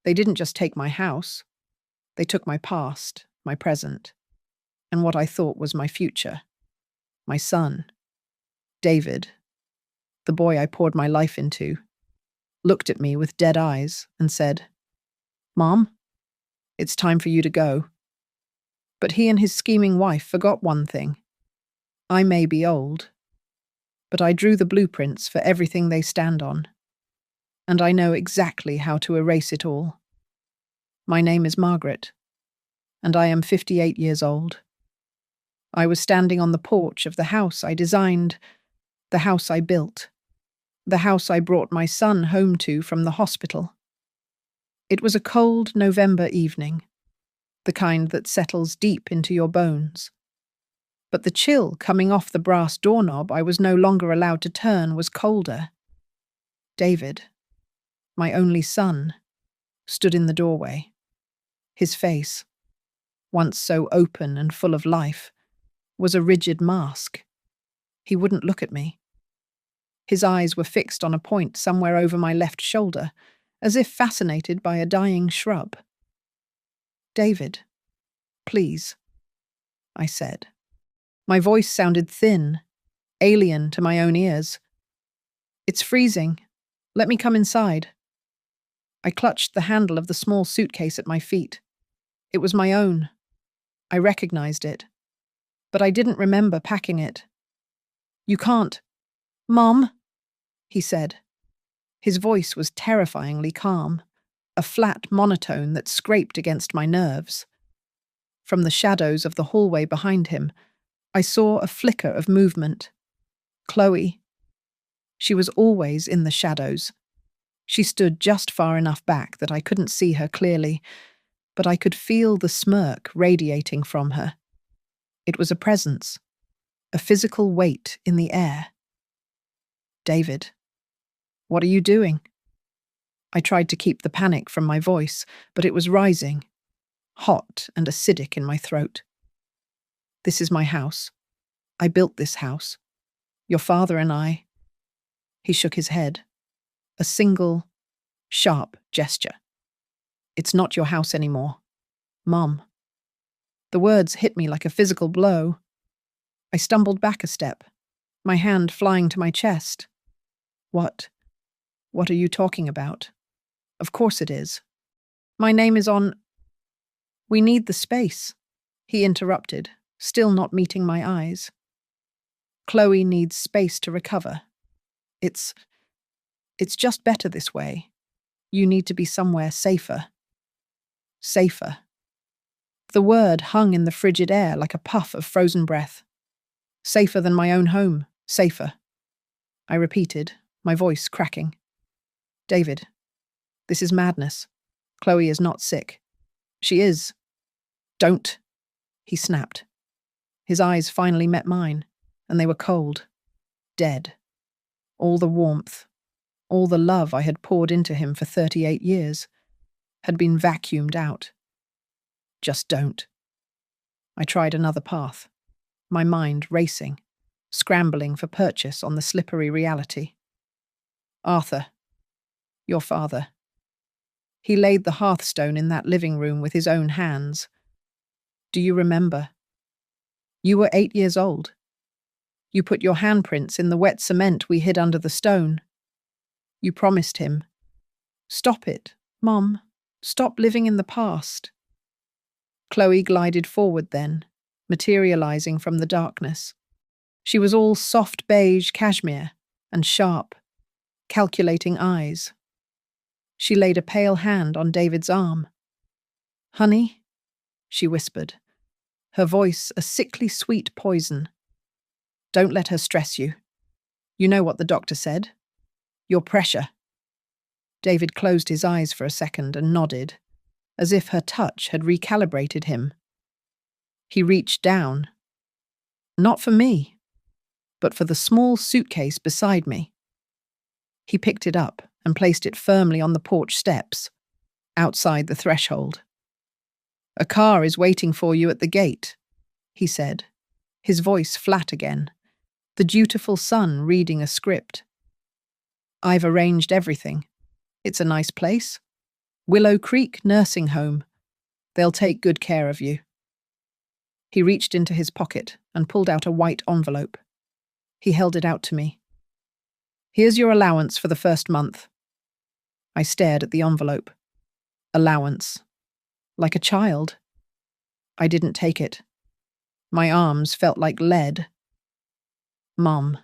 They didn't just take my house. They took my past, my present, and what I thought was my future. My son, David, the boy I poured my life into, looked at me with dead eyes and said, "Mom, it's time for you to go." But he and his scheming wife forgot one thing. I may be old, but I drew the blueprints for everything they stand on, and I know exactly how to erase it all. My name is Margaret, and I am 58 years old. I was standing on the porch of the house I designed, the house I built, the house I brought my son home to from the hospital. It was a cold November evening, the kind that settles deep into your bones. But the chill coming off the brass doorknob I was no longer allowed to turn was colder. David, my only son, stood in the doorway. His face, once so open and full of life, was a rigid mask. He wouldn't look at me. His eyes were fixed on a point somewhere over my left shoulder, as if fascinated by a dying shrub. "David, please," I said. My voice sounded thin, alien to my own ears. "It's freezing. Let me come inside." I clutched the handle of the small suitcase at my feet. It was my own. I recognized it, but I didn't remember packing it. "You can't." "Mom," he said. His voice was terrifyingly calm, a flat monotone that scraped against my nerves. From the shadows of the hallway behind him, I saw a flicker of movement. Chloe. She was always in the shadows. She stood just far enough back that I couldn't see her clearly, but I could feel the smirk radiating from her. It was a presence, a physical weight in the air. "David, what are you doing?" I tried to keep the panic from my voice, but it was rising, hot and acidic in my throat. "This is my house. I built this house. Your father and I—" He shook his head. A single, sharp gesture. "It's not your house anymore, Mom." The words hit me like a physical blow. I stumbled back a step, my hand flying to my chest. What are you talking about? Of course it is. My name is on—" "We need the space," he interrupted, still not meeting my eyes. "Chloe needs space to recover. It's just better this way. You need to be somewhere safer." Safer. The word hung in the frigid air like a puff of frozen breath. "Safer than my own home. Safer." I repeated, my voice cracking. "David, this is madness. Chloe is not sick. She is—" "Don't," he snapped. His eyes finally met mine, and they were cold, dead. All the warmth, all the love I had poured into him for 38 years, had been vacuumed out. "Just don't." I tried another path, my mind racing, scrambling for purchase on the slippery reality. "Arthur, your father. He laid the hearthstone in that living room with his own hands. Do you remember? You were 8 years old. You put your handprints in the wet cement we hid under the stone. You promised him, 'Stop it, Mom. Stop living in the past.'" Chloe glided forward then, materializing from the darkness. She was all soft beige cashmere and sharp, calculating eyes. She laid a pale hand on David's arm. "Honey," she whispered, her voice a sickly sweet poison. "Don't let her stress you. You know what the doctor said. Your pressure." David closed his eyes for a second and nodded, as if her touch had recalibrated him. He reached down. Not for me, but for the small suitcase beside me. He picked it up and placed it firmly on the porch steps, outside the threshold. "A car is waiting for you at the gate," he said, his voice flat again, the dutiful son reading a script. "I've arranged everything. It's a nice place. Willow Creek Nursing Home. They'll take good care of you. He reached into his pocket and pulled out a white envelope. He held it out to me. Here's your allowance for the first month. I stared at the envelope. Allowance. Like a child. I didn't take it. My arms felt like lead. Mom.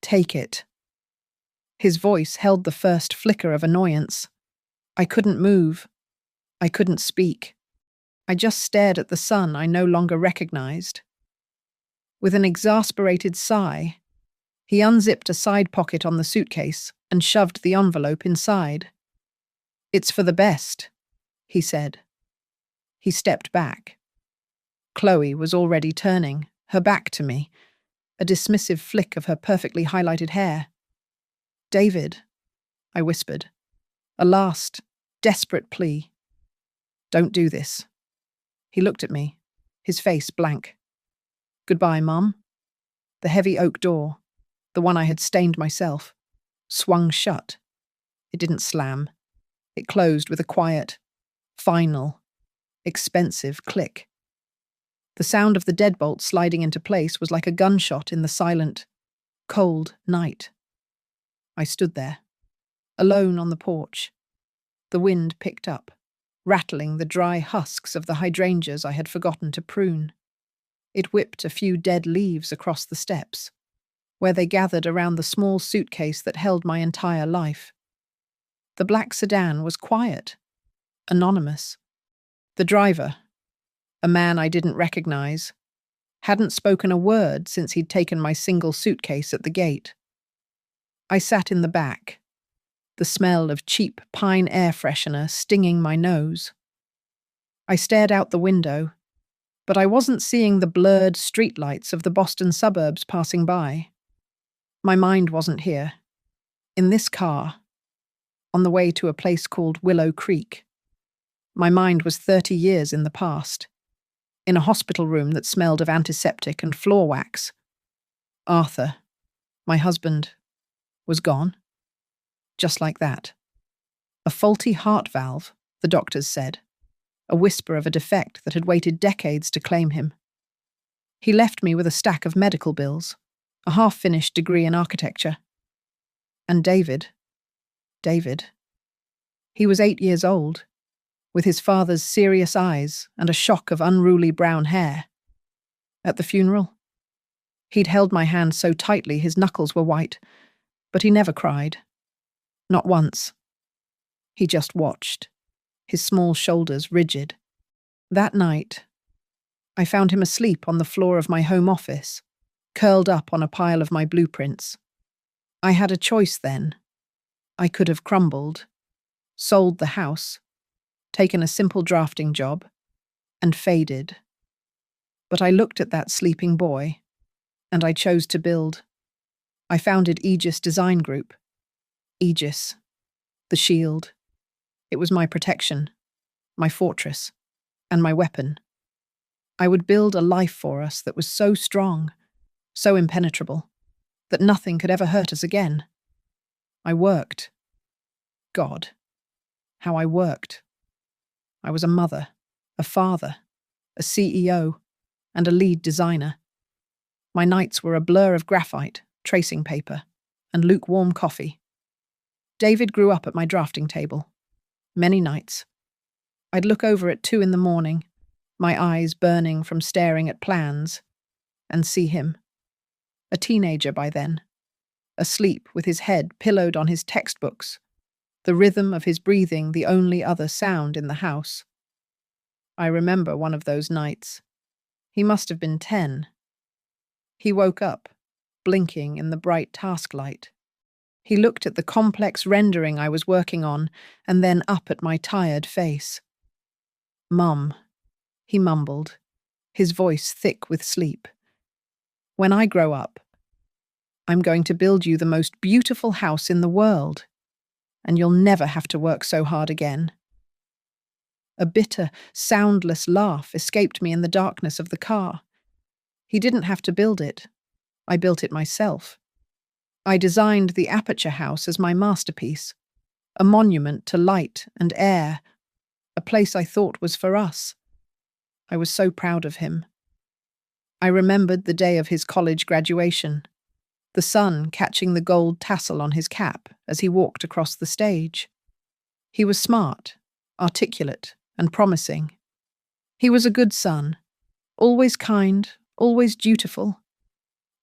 Take it. His voice held the first flicker of annoyance. I couldn't move. I couldn't speak. I just stared at the son I no longer recognized. With an exasperated sigh, he unzipped a side pocket on the suitcase and shoved the envelope inside. It's for the best, he said. He stepped back. Chloe was already turning, her back to me, a dismissive flick of her perfectly highlighted hair. David, I whispered, a last, desperate plea. Don't do this. He looked at me, his face blank. Goodbye, Mum. The heavy oak door, the one I had stained myself, swung shut. It didn't slam. It closed with a quiet, final, expensive click. The sound of the deadbolt sliding into place was like a gunshot in the silent, cold night. I stood there, alone on the porch. The wind picked up, rattling the dry husks of the hydrangeas I had forgotten to prune. It whipped a few dead leaves across the steps, where they gathered around the small suitcase that held my entire life. The black sedan was quiet, anonymous. The driver, a man I didn't recognize, hadn't spoken a word since he'd taken my single suitcase at the gate. I sat in the back, the smell of cheap pine air freshener stinging my nose. I stared out the window, but I wasn't seeing the blurred streetlights of the Boston suburbs passing by. My mind wasn't here. In this car, on the way to a place called Willow Creek. My mind was 30 years in the past, in a hospital room that smelled of antiseptic and floor wax. Arthur, my husband, was gone. Just like that. A faulty heart valve, the doctors said. A whisper of a defect that had waited decades to claim him. He left me with a stack of medical bills, a half-finished degree in architecture. And David. He was 8 years old, with his father's serious eyes and a shock of unruly brown hair. At the funeral, he'd held my hand so tightly his knuckles were white, but he never cried. Not once. He just watched, his small shoulders rigid. That night, I found him asleep on the floor of my home office, curled up on a pile of my blueprints. I had a choice then. I could have crumbled, sold the house, taken a simple drafting job, and faded. But I looked at that sleeping boy, and I chose to build. I founded Aegis Design Group. Aegis, the shield. It was my protection, my fortress, and my weapon. I would build a life for us that was so strong, so impenetrable, that nothing could ever hurt us again. I worked. God, how I worked. I was a mother, a father, a CEO, and a lead designer. My nights were a blur of graphite, tracing paper, and lukewarm coffee. David grew up at my drafting table. Many nights. I'd look over at 2 a.m, my eyes burning from staring at plans, and see him. A teenager by then, asleep with his head pillowed on his textbooks, the rhythm of his breathing the only other sound in the house. I remember one of those nights. He must have been 10. He woke up, blinking in the bright task light. He looked at the complex rendering I was working on, and then up at my tired face. Mum, he mumbled, his voice thick with sleep. When I grow up, I'm going to build you the most beautiful house in the world, and you'll never have to work so hard again. A bitter, soundless laugh escaped me in the darkness of the car. He didn't have to build it. I built it myself. I designed the Aperture House as my masterpiece. a monument to light and air, a place I thought was for us. I was so proud of him. I remembered the day of his college graduation, the sun catching the gold tassel on his cap as he walked across the stage. He was smart, articulate, and promising. He was a good son, always kind, always dutiful.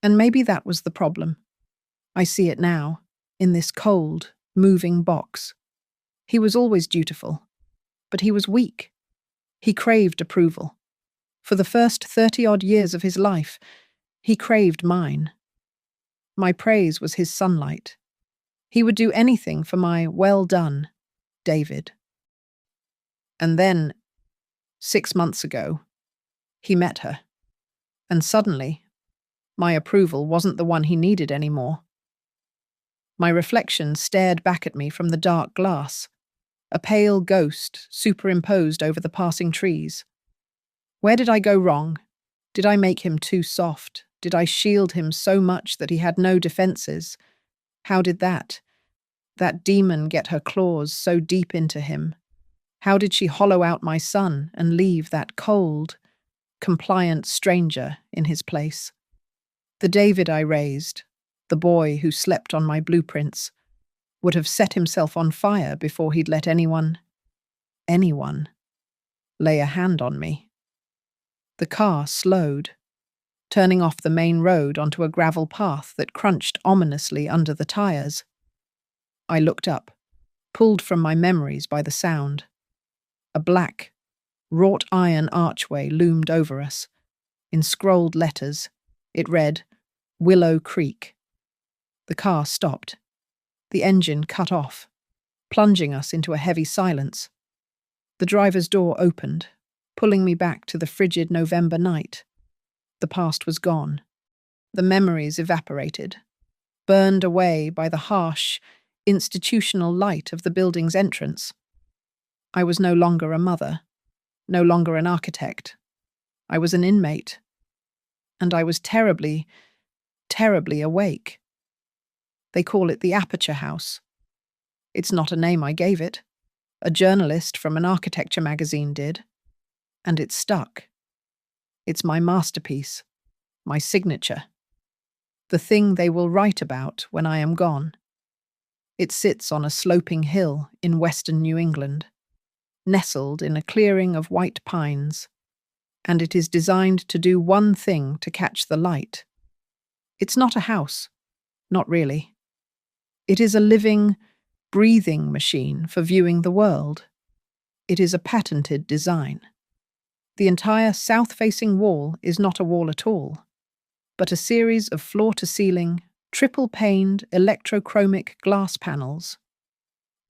And maybe that was the problem. I see it now, in this cold, moving box. He was always dutiful, but he was weak. He craved approval. For the first 30-odd years of his life, he craved mine. My praise was his sunlight. He would do anything for my well done, David. And then, 6 months ago, he met her. And suddenly, my approval wasn't the one he needed anymore. My reflection stared back at me from the dark glass, a pale ghost superimposed over the passing trees. Where did I go wrong? Did I make him too soft? Did I shield him so much that he had no defenses? How did that demon get her claws so deep into him? How did she hollow out my son and leave that cold, compliant stranger in his place? The David I raised, the boy who slept on my blueprints, would have set himself on fire before he'd let anyone lay a hand on me. The car slowed, turning off the main road onto a gravel path that crunched ominously under the tires. I looked up, pulled from my memories by the sound. A black, wrought iron archway loomed over us. In scrolled letters, it read, Willow Creek. The car stopped. The engine cut off, plunging us into a heavy silence. The driver's door opened, pulling me back to the frigid November night. The past was gone. The memories evaporated, burned away by the harsh, institutional light of the building's entrance. I was no longer a mother, no longer an architect. I was an inmate. And I was terribly, terribly awake. They call it the Aperture House. It's not a name I gave it. A journalist from an architecture magazine did. And it stuck. It's my masterpiece, my signature. The thing they will write about when I am gone. It sits on a sloping hill in western New England, nestled in a clearing of white pines, and it is designed to do one thing to catch the light. It's not a house, not really. It is a living, breathing machine for viewing the world. It is a patented design. The entire south-facing wall is not a wall at all, but a series of floor-to-ceiling, triple-paned, electrochromic glass panels.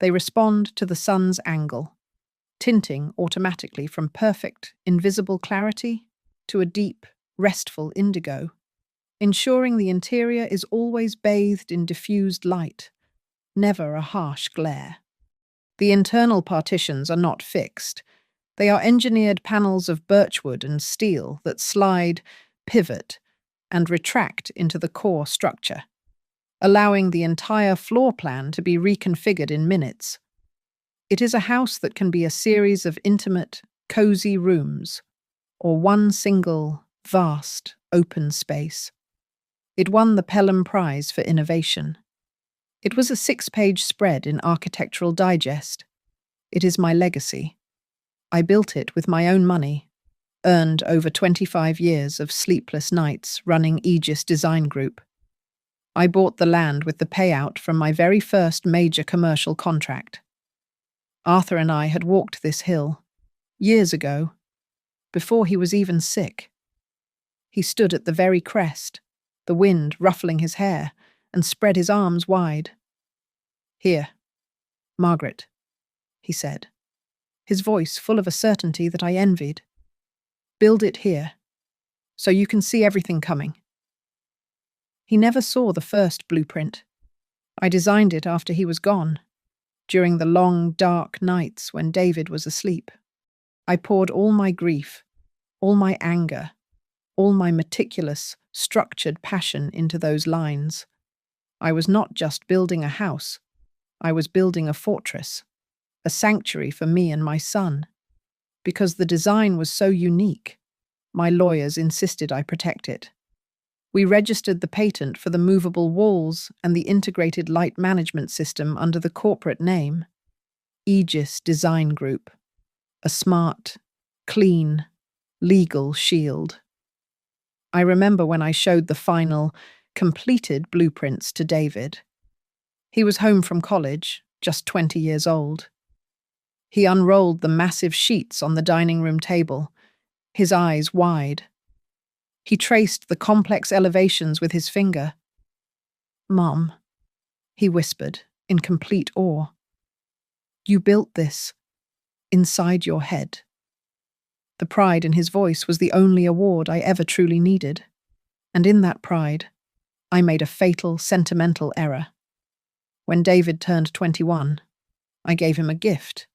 They respond to the sun's angle, tinting automatically from perfect, invisible clarity to a deep, restful indigo, ensuring the interior is always bathed in diffused light, never a harsh glare. The internal partitions are not fixed. They are engineered panels of birchwood and steel that slide, pivot, and retract into the core structure, allowing the entire floor plan to be reconfigured in minutes. It is a house that can be a series of intimate, cozy rooms, or one single, vast, open space. It won the Pelham Prize for Innovation. It was a 6-page spread in Architectural Digest. It is my legacy. I built it with my own money, earned over 25 years of sleepless nights running Aegis Design Group. I bought the land with the payout from my very first major commercial contract. Arthur and I had walked this hill, years ago, before he was even sick. He stood at the very crest, the wind ruffling his hair, and spread his arms wide. "Here, Margaret," he said, his voice full of a certainty that I envied. "Build it here, so you can see everything coming." He never saw the first blueprint. I designed it after he was gone, during the long, dark nights when David was asleep. I poured all my grief, all my anger, all my meticulous, structured passion into those lines. I was not just building a house. I was building a fortress, a sanctuary for me and my son. Because the design was so unique, my lawyers insisted I protect it. We registered the patent for the movable walls and the integrated light management system under the corporate name, Aegis Design Group, a smart, clean, legal shield. I remember when I showed the final, completed blueprints to David. He was home from college, just 20 years old. He unrolled the massive sheets on the dining room table, his eyes wide. He traced the complex elevations with his finger. "Mom," he whispered, in complete awe. "You built this inside your head." The pride in his voice was the only award I ever truly needed. And in that pride, I made a fatal, sentimental error. When David turned 21, I gave him a gift.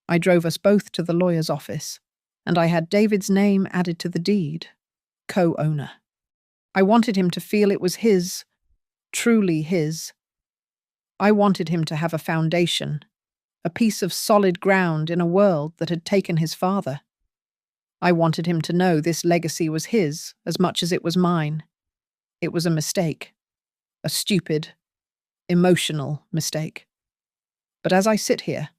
I drove us both to the lawyer's office, and I had David's name added to the deed, co-owner. I wanted him to feel it was his, truly his. I wanted him to have a foundation, a piece of solid ground in a world that had taken his father. I wanted him to know this legacy was his as much as it was mine. It was a mistake, a stupid, emotional mistake. But as I sit here,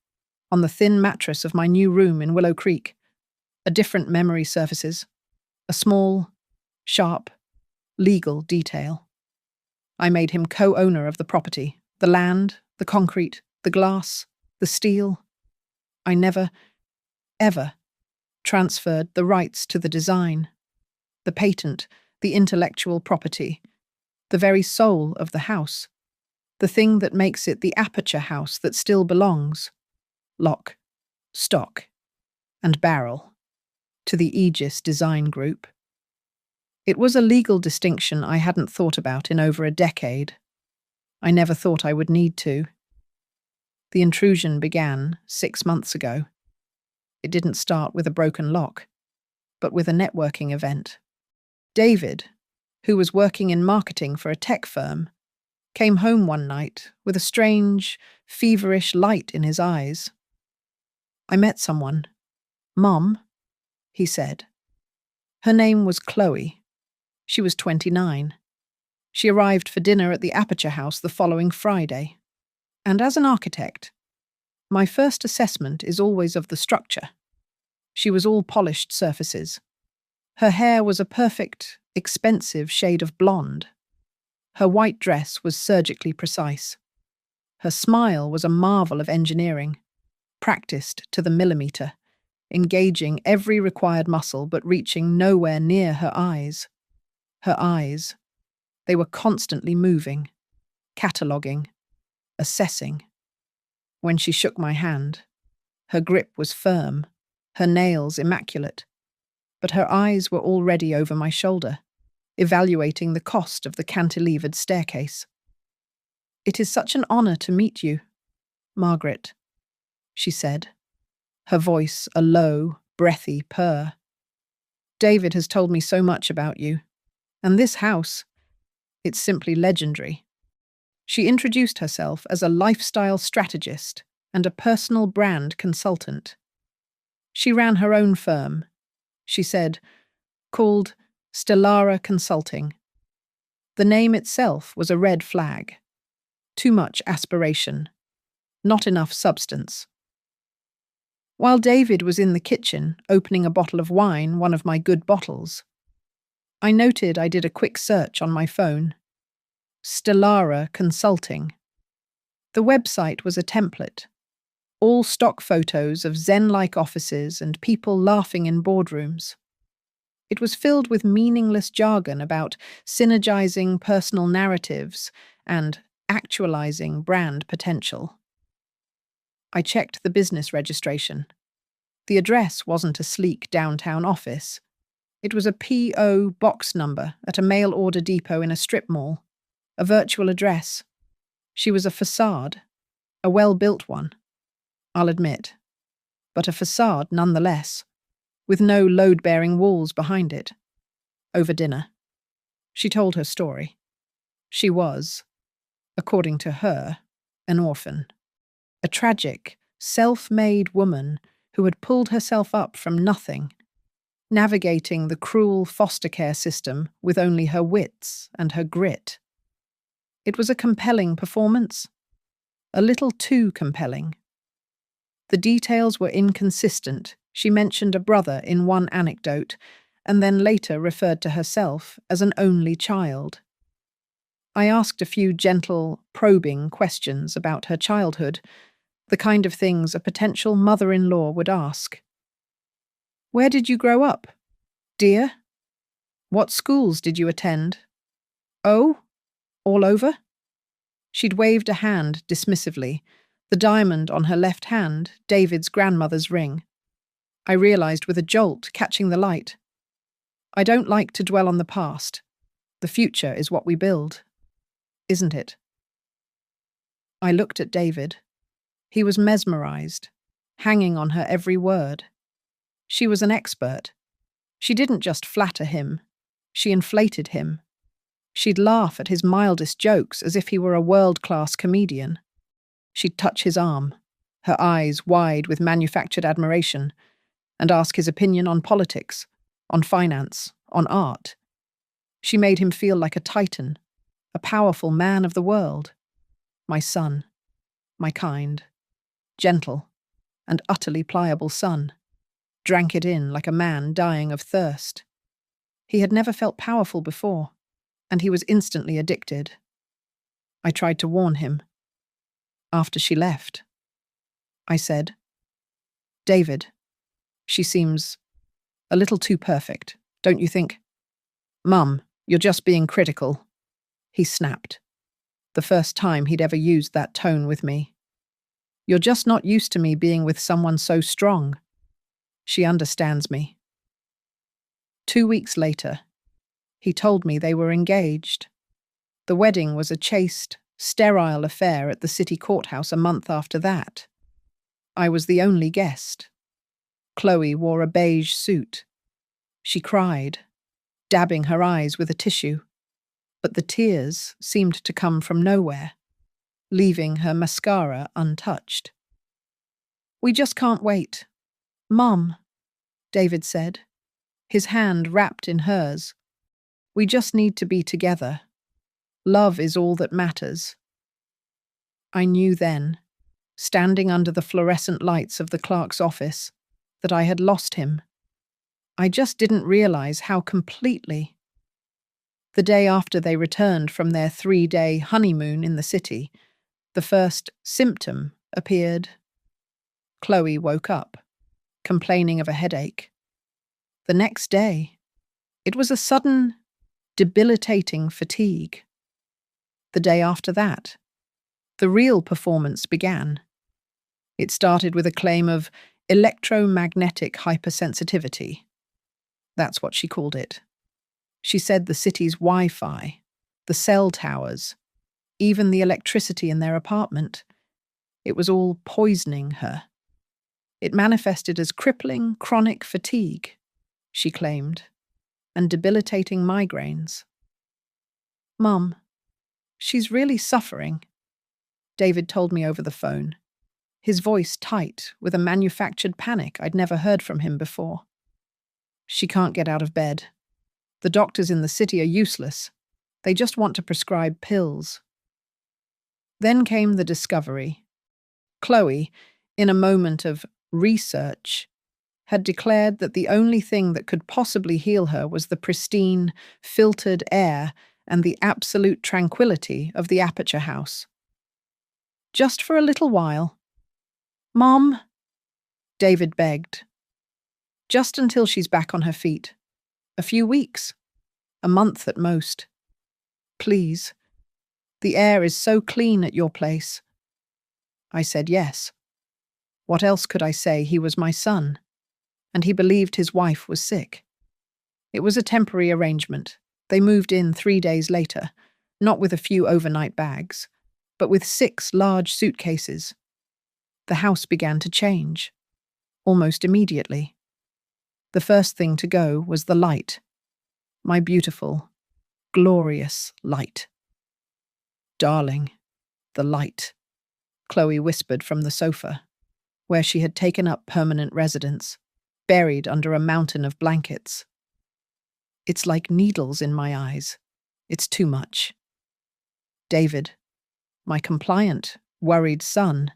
on the thin mattress of my new room in Willow Creek, a different memory surfaces, a small, sharp, legal detail. I made him co-owner of the property, the land, the concrete, the glass, the steel. I never, ever transferred the rights to the design, the patent, the intellectual property, the very soul of the house, the thing that makes it the aperture house that still belongs, lock, stock, and barrel, to the Aegis Design Group. It was a legal distinction I hadn't thought about in over a decade. I never thought I would need to. The intrusion began 6 months ago. It didn't start with a broken lock, but with a networking event. David, who was working in marketing for a tech firm, came home one night with a strange, feverish light in his eyes. "I met someone. Mom," he said. Her name was Chloe. She was 29. She arrived for dinner at the Aperture House the following Friday. And as an architect, my first assessment is always of the structure. She was all polished surfaces. Her hair was a perfect, expensive shade of blonde. Her white dress was surgically precise. Her smile was a marvel of engineering, practiced to the millimeter, engaging every required muscle but reaching nowhere near her eyes. Her eyes, they were constantly moving, cataloguing, assessing. When she shook my hand, her grip was firm, her nails immaculate, but her eyes were already over my shoulder, evaluating the cost of the cantilevered staircase. "It is such an honor to meet you, Margaret," she said, her voice a low, breathy purr. "David has told me so much about you, and this house, it's simply legendary." She introduced herself as a lifestyle strategist and a personal brand consultant. She ran her own firm, she said, called Stellara Consulting. The name itself was a red flag. Too much aspiration, not enough substance. While David was in the kitchen opening a bottle of wine, one of my good bottles, I noted I did a quick search on my phone. Stellara Consulting. The website was a template. All stock photos of zen-like offices and people laughing in boardrooms. It was filled with meaningless jargon about synergizing personal narratives and actualizing brand potential. I checked the business registration. The address wasn't a sleek downtown office. It was a P.O. box number at a mail order depot in a strip mall, a virtual address. She was a facade, a well-built one, I'll admit, but a facade nonetheless, with no load-bearing walls behind it. Over dinner, she told her story. She was, according to her, an orphan. a tragic, self-made woman who had pulled herself up from nothing, navigating the cruel foster care system with only her wits and her grit. It was a compelling performance, a little too compelling. The details were inconsistent. She mentioned a brother in one anecdote, and then later referred to herself as an only child. I asked a few gentle, probing questions about her childhood, the kind of things a potential mother-in-law would ask. "Where did you grow up, dear? What schools did you attend? Oh, all over?" She'd waved a hand dismissively, the diamond on her left hand, David's grandmother's ring. I realized with a jolt, catching the light. I don't like to dwell on the past. The future is what we build, isn't it? I looked at David. He was mesmerized, hanging on her every word. She was an expert. She didn't just flatter him, she inflated him. She'd laugh at his mildest jokes as if he were a world-class comedian. She'd touch his arm, her eyes wide with manufactured admiration, and ask his opinion on politics, on finance, on art. She made him feel like a titan, a powerful man of the world. My son, my kind, gentle, and utterly pliable son, drank it in like a man dying of thirst. He had never felt powerful before, and he was instantly addicted. I tried to warn him. After she left, I said, "David, she seems a little too perfect, don't you think?" "Mum, you're just being critical," he snapped, the first time he'd ever used that tone with me. "You're just not used to me being with someone so strong. She understands me." 2 weeks later, he told me they were engaged. The wedding was a chaste, sterile affair at the city courthouse a month after that. I was the only guest. Chloe wore a beige suit. She cried, dabbing her eyes with a tissue, but the tears seemed to come from nowhere, leaving her mascara untouched. "We just can't wait. Mum," David said, his hand wrapped in hers. "We just need to be together. Love is all that matters." I knew then, standing under the fluorescent lights of the clerk's office, that I had lost him. I just didn't realize how completely. The day after they returned from their 3-day honeymoon in the city, the first symptom appeared. Chloe woke up, complaining of a headache. The next day, it was a sudden, debilitating fatigue. The day after that, the real performance began. It started with a claim of electromagnetic hypersensitivity. That's what she called it. She said the city's Wi-Fi, the cell towers, even the electricity in their apartment, it was all poisoning her. It manifested as crippling, chronic fatigue, she claimed, and debilitating migraines. "Mum, she's really suffering," David told me over the phone, his voice tight with a manufactured panic I'd never heard from him before. "She can't get out of bed. The doctors in the city are useless. They just want to prescribe pills." Then came the discovery. Chloe, in a moment of research, had declared that the only thing that could possibly heal her was the pristine, filtered air and the absolute tranquility of the Aperture House. "Just for a little while. Mom," David begged. "Just until she's back on her feet. A few weeks. A month at most. Please. The air is so clean at your place." I said yes. What else could I say? He was my son, and he believed his wife was sick. It was a temporary arrangement. They moved in 3 days later, not with a few overnight bags, but with 6 large suitcases. The house began to change, almost immediately. The first thing to go was the light. My beautiful, glorious light. Darling, the light. Chloe whispered from the sofa, where she had taken up permanent residence, buried under a mountain of blankets. It's like needles in my eyes. It's too much. David, my compliant, worried son,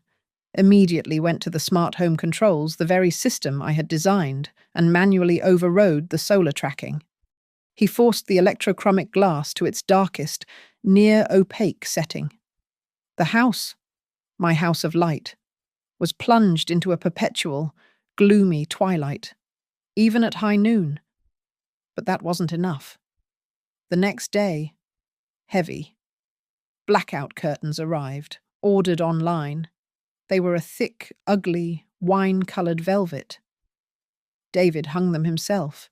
immediately went to the smart home controls, the very system I had designed, and manually overrode the solar tracking. He forced the electrochromic glass to its darkest, near-opaque setting. The house, my house of light, was plunged into a perpetual, gloomy twilight, even at high noon. But that wasn't enough. The next day, heavy, blackout curtains arrived, ordered online. They were a thick, ugly, wine-coloured velvet. David hung them himself,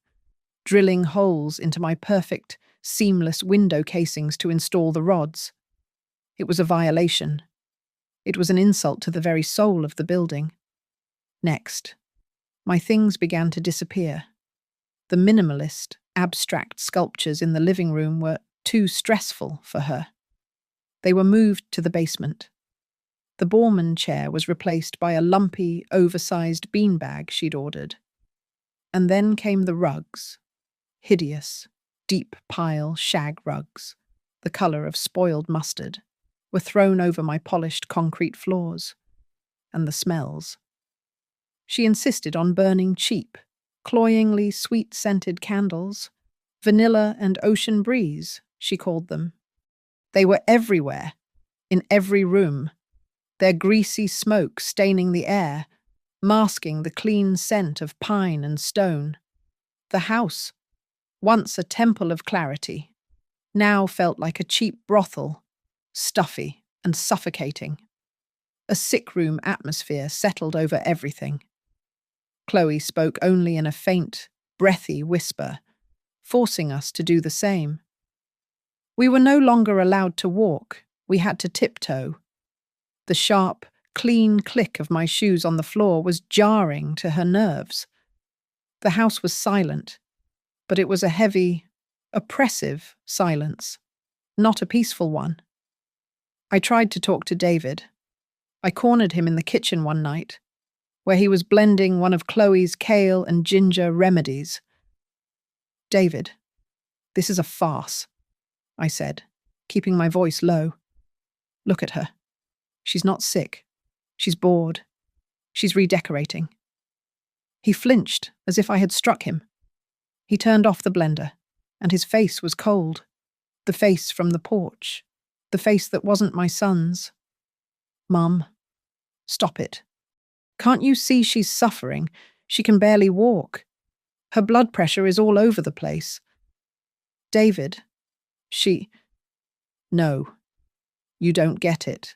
drilling holes into my perfect, seamless window casings to install the rods. It was a violation. It was an insult to the very soul of the building. Next, my things began to disappear. The minimalist, abstract sculptures in the living room were too stressful for her. They were moved to the basement. The Borman chair was replaced by a lumpy, oversized beanbag she'd ordered. And then came the rugs. Hideous, deep-pile shag rugs, the colour of spoiled mustard, were thrown over my polished concrete floors. And the smells. She insisted on burning cheap, cloyingly sweet-scented candles. Vanilla and ocean breeze, she called them. They were everywhere, in every room, their greasy smoke staining the air, masking the clean scent of pine and stone. The house, once a temple of clarity, now felt like a cheap brothel, stuffy and suffocating. A sick-room atmosphere settled over everything. Chloe spoke only in a faint, breathy whisper, forcing us to do the same. We were no longer allowed to walk. We had to tiptoe. The sharp, clean click of my shoes on the floor was jarring to her nerves. The house was silent, but it was a heavy, oppressive silence, not a peaceful one. I tried to talk to David. I cornered him in the kitchen one night, where he was blending one of Chloe's kale and ginger remedies. David, this is a farce, I said, keeping my voice low. Look at her. She's not sick. She's bored. She's redecorating. He flinched as if I had struck him. He turned off the blender, and his face was cold. The face from the porch. The face that wasn't my son's. Mum, stop it. Can't you see she's suffering? She can barely walk. Her blood pressure is all over the place. David, No, you don't get it.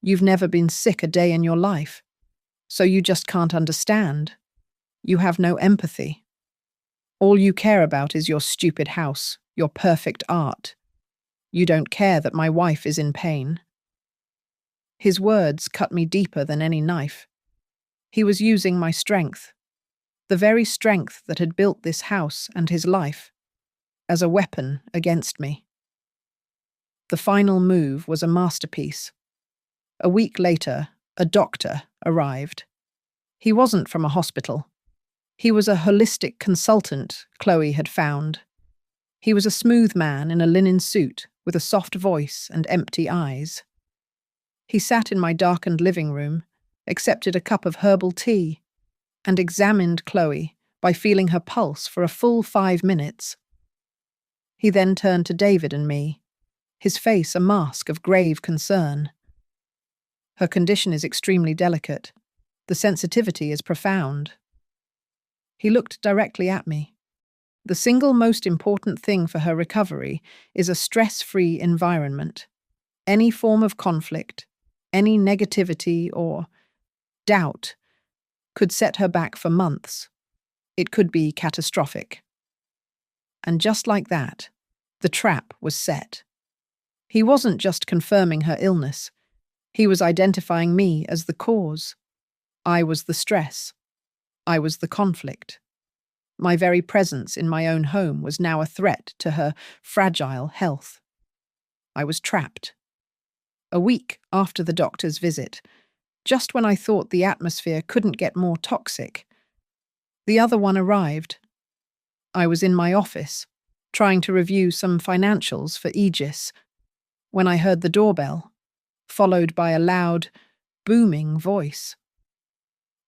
You've never been sick a day in your life, so you just can't understand. You have no empathy. All you care about is your stupid house, your perfect art. You don't care that my wife is in pain. His words cut me deeper than any knife. He was using my strength, the very strength that had built this house and his life, as a weapon against me. The final move was a masterpiece. A week later, a doctor arrived. He wasn't from a hospital. He was a holistic consultant Chloe had found. He was a smooth man in a linen suit with a soft voice and empty eyes. He sat in my darkened living room, accepted a cup of herbal tea, and examined Chloe by feeling her pulse for a full 5 minutes. He then turned to David and me, his face a mask of grave concern. Her condition is extremely delicate. The sensitivity is profound. He looked directly at me. The single most important thing for her recovery is a stress-free environment. Any form of conflict, any negativity or doubt could set her back for months. It could be catastrophic. And just like that, the trap was set. He wasn't just confirming her illness. He was identifying me as the cause. I was the stress. I was the conflict. My very presence in my own home was now a threat to her fragile health. I was trapped. a week after the doctor's visit, just when I thought the atmosphere couldn't get more toxic. The other one arrived. I was in my office, trying to review some financials for Aegis, when I heard the doorbell, followed by a loud, booming voice.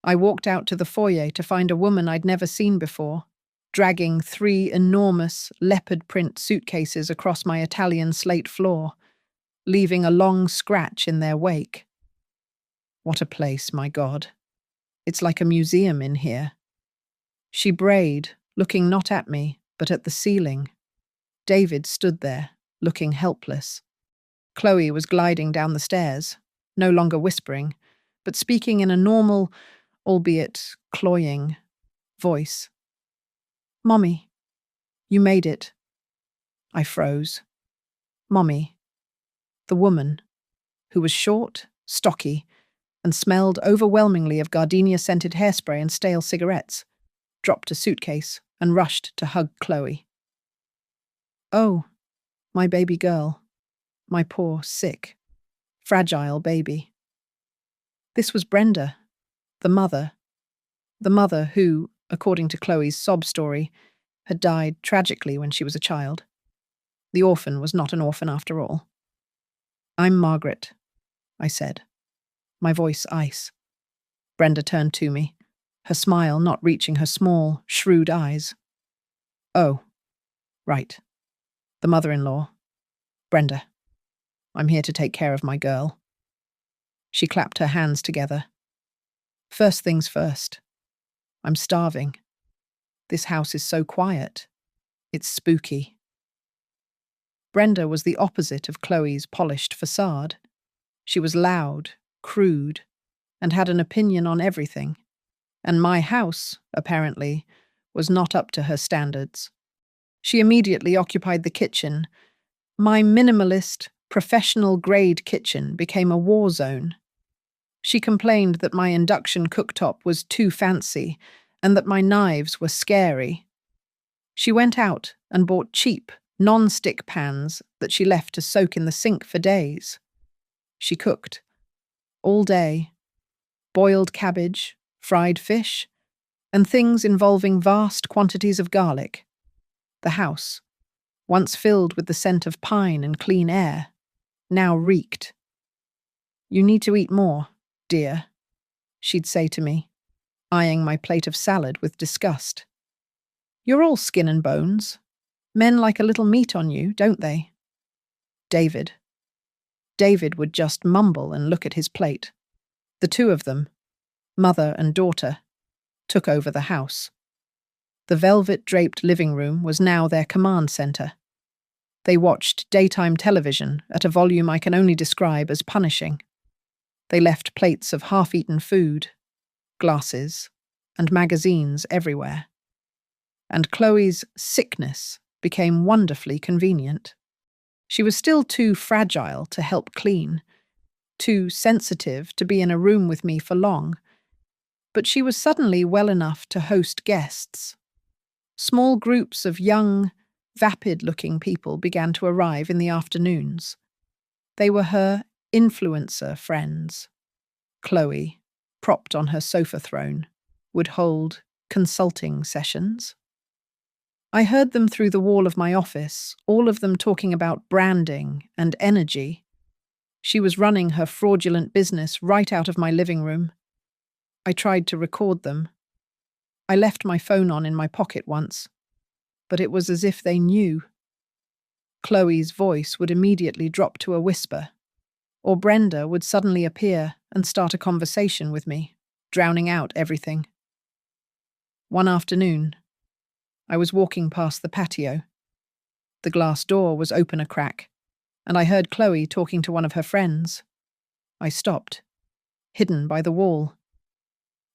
I walked out to the foyer to find a woman I'd never seen before, dragging 3 enormous leopard print suitcases across my Italian slate floor, leaving a long scratch in their wake. What a place, my God. It's like a museum in here. She brayed, looking not at me, but at the ceiling. David stood there, looking helpless. Chloe was gliding down the stairs, no longer whispering, but speaking in a normal, albeit cloying, voice. "Mommy, you made it." I froze. Mommy, the woman, who was short, stocky, and smelled overwhelmingly of gardenia-scented hairspray and stale cigarettes, dropped a suitcase and rushed to hug Chloe. Oh, my baby girl, my poor, sick, fragile baby. This was Brenda, the mother who, according to Chloe's sob story, had died tragically when she was a child. The orphan was not an orphan after all. "I'm Margaret," I said, my voice ice. Brenda turned to me, her smile not reaching her small, shrewd eyes. "Oh, right. The mother-in-law. Brenda. I'm here to take care of my girl." She clapped her hands together. "First things first. I'm starving. This house is so quiet. It's spooky." Brenda was the opposite of Chloe's polished facade. She was loud, crude, and had an opinion on everything. And my house, apparently, was not up to her standards. She immediately occupied the kitchen. My minimalist, professional-grade kitchen became a war zone. She complained that my induction cooktop was too fancy and that my knives were scary. She went out and bought cheap, non-stick pans that she left to soak in the sink for days. She cooked. All day. Boiled cabbage, fried fish, and things involving vast quantities of garlic. The house, once filled with the scent of pine and clean air, now reeked. "You need to eat more, dear," she'd say to me, eyeing my plate of salad with disgust. "You're all skin and bones. Men like a little meat on you, don't they?" David would just mumble and look at his plate. The two of them, mother and daughter, took over the house. The velvet-draped living room was now their command center. They watched daytime television at a volume I can only describe as punishing. They left plates of half-eaten food, glasses, and magazines everywhere. And Chloe's sickness became wonderfully convenient. She was still too fragile to help clean, too sensitive to be in a room with me for long, but she was suddenly well enough to host guests. Small groups of young, vapid-looking people began to arrive in the afternoons. They were her influencer friends. Chloe, propped on her sofa throne, would hold consulting sessions. I heard them through the wall of my office, all of them talking about branding and energy. She was running her fraudulent business right out of my living room. I tried to record them. I left my phone on in my pocket once, but it was as if they knew. Chloe's voice would immediately drop to a whisper, or Brenda would suddenly appear and start a conversation with me, drowning out everything. One afternoon, I was walking past the patio. The glass door was open a crack, and I heard Chloe talking to one of her friends. I stopped, hidden by the wall.